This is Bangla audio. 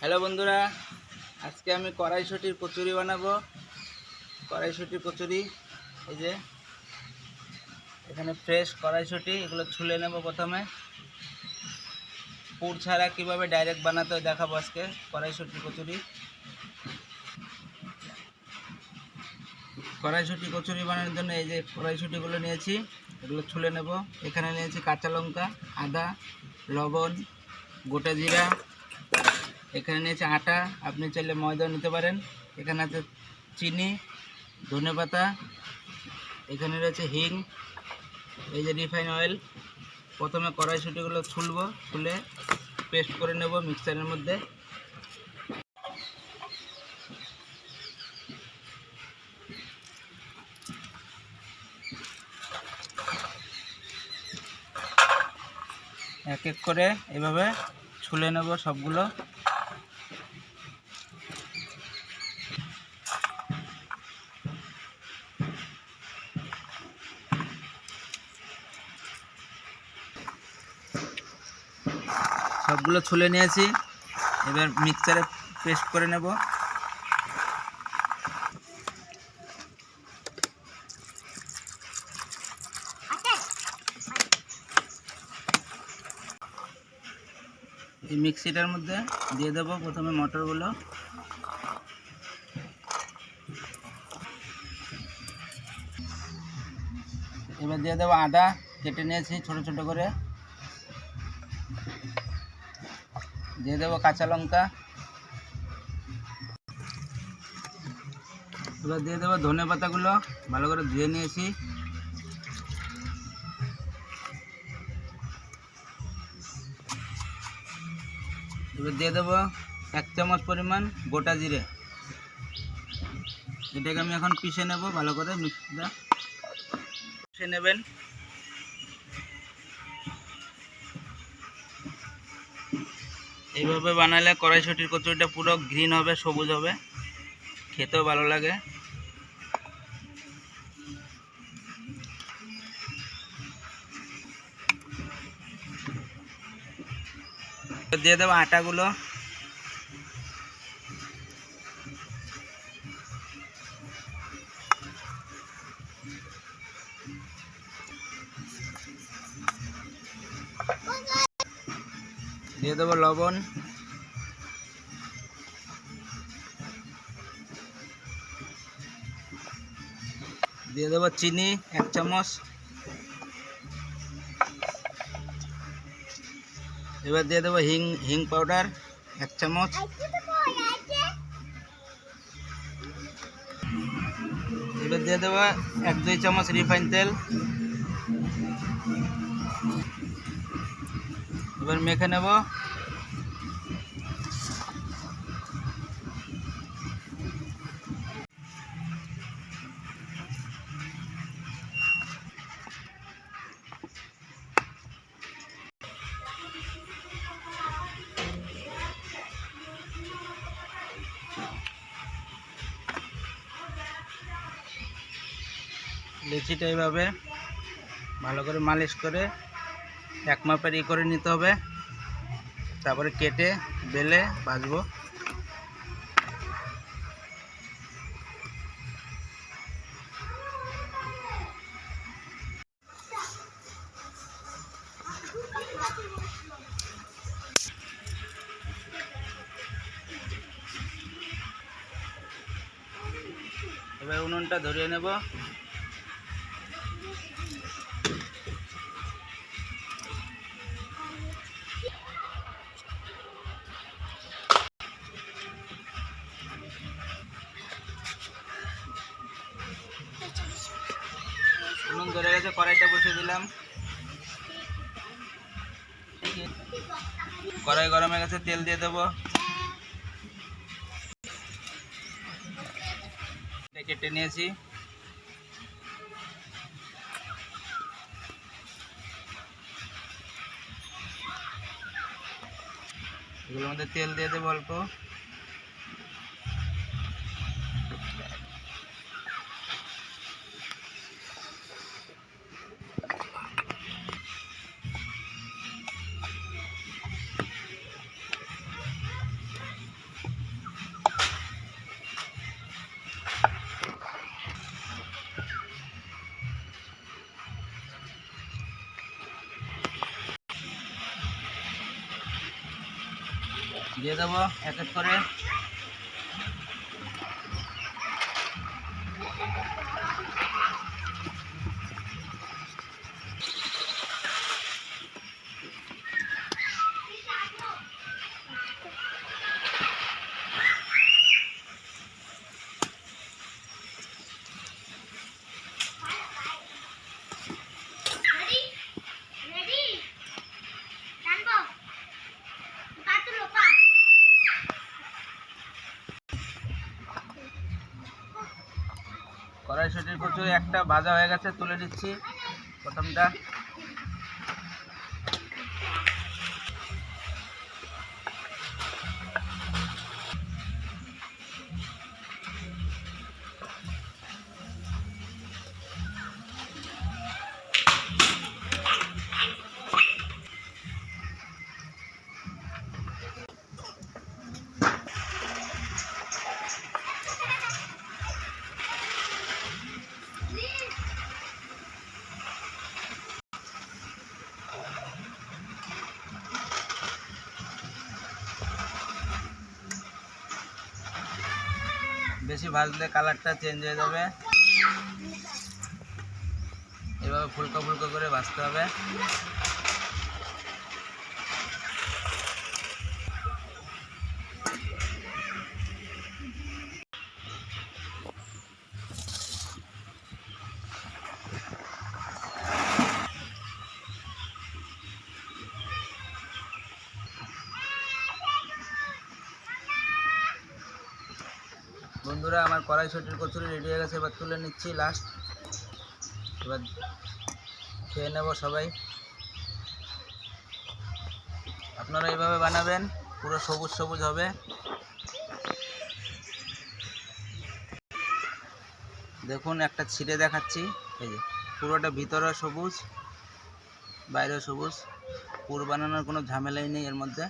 হ্যালো বন্ধুরা, আজকে আমি কড়াইশুঁটির কচুরি বানাবো। কড়াইশুঁটির কচুরি, এই যে এখানে ফ্রেশ কড়াইশুঁটি, এগুলো ছুলে নেব। প্রথমে পুর ছাড়া কীভাবে ডাইরেক্ট বানাতে হয় দেখাবো আজকে কড়াইশুঁটির কচুরি। কড়াইশুঁটি কচুরি বানানোর জন্য এই যে কড়াইশুঁটিগুলো নিয়েছি, এগুলো ছুলে নেব। এখানে নিয়েছি কাঁচা লঙ্কা, আদা, লবণ, গোটা জিরা। এখানে নিয়েছি আটা, আপনি চাইলে ময়দাও নিতে পারেন। এখানে আছে চিনি, ধনেপাতা, এখানে রয়েছে হিং, এই যে রিফাইন অয়েল। প্রথমে কড়াইশুঁটিগুলো ছুলবো, ছুলে পেস্ট করে নেব মিক্সারের মধ্যে। এক এক করে এভাবে ছুলে নেব সবগুলো। সবগুলো ছুলে নিয়েছি, এবার মিক্সারে পেস্ট করে নেব। এই মিক্সিটার মধ্যে দিয়ে দেব প্রথমে মটরগুলো, এবার দিয়ে দেবো আদা কেটে নিয়েছি ছোট ছোট করে, দিয়ে দেবো কাঁচা লঙ্কা, এবার দিয়ে দেবো ধনে পাতাগুলো ভালো করে ধুয়ে নিয়েছি, এবার দিয়ে দেবো 1 চামচ পরিমাণ গোটা জিরে। এটাকে আমি এখন পিষে নেব ভালো করে, মিক্সিটা পিষে নেবেন। এইভাবে বানালে কড়াইশুঁটির কচুরিটা পুরো গ্রিন হবে, সবুজ হবে, খেতেও ভালো লাগে। দিয়ে দেবো আটাগুলো, দিয়ে দেবো লবণ, দিয়ে দেবো চিনি 1 চামচ, এবার দিয়ে দেবো হিং পাউডার 1 চামচ, এবার দিয়ে দেবো 1-2 চামচ রিফাইন তেল। এবার মেখে নেব। লেচিটা এইভাবে ভালো করে মালিশ করে এক মাপের করে নিতে হবে, তারপরে কেটে বেলে ভাজবো। এবার উনুনটা ধরিয়ে নেব। উনুন ধরে গেছে, কড়াইটা বসিয়ে দিলাম। কড়াই গরম হয়ে গেছে, তেল দিয়ে দেবো। কেটে নিয়েছি, এগুলোর মধ্যে তেল দিয়ে দেবো অল্প। দিয়ে দেবো এক এক করে। কড়াইশুঁটির কচুরি একটা ভাজা হয়ে গেছে, তুলে নিচ্ছি প্রথমটা। বেশি ভাজলে কালারটা চেঞ্জ হয়ে যাবে, এভাবে ফুলকো ফুলকো করে ভাজতে হবে। বন্ধুরা, আমার কড়াইশুঁটির কচুরি রেডি হয়ে গেছে, এবার তুলে নিচ্ছি লাস্ট। এবার খেয়ে নেব সবাই। আপনারা এইভাবে বানাবেন, পুরো সবুজ সবুজ হবে। দেখুন, একটা ছিঁড়ে দেখাচ্ছি, এই যে পুরোটা ভিতরে সবুজ বাইরে সবুজ। পুর বানানোর কোনো ঝামেলাই নেই এর মধ্যে।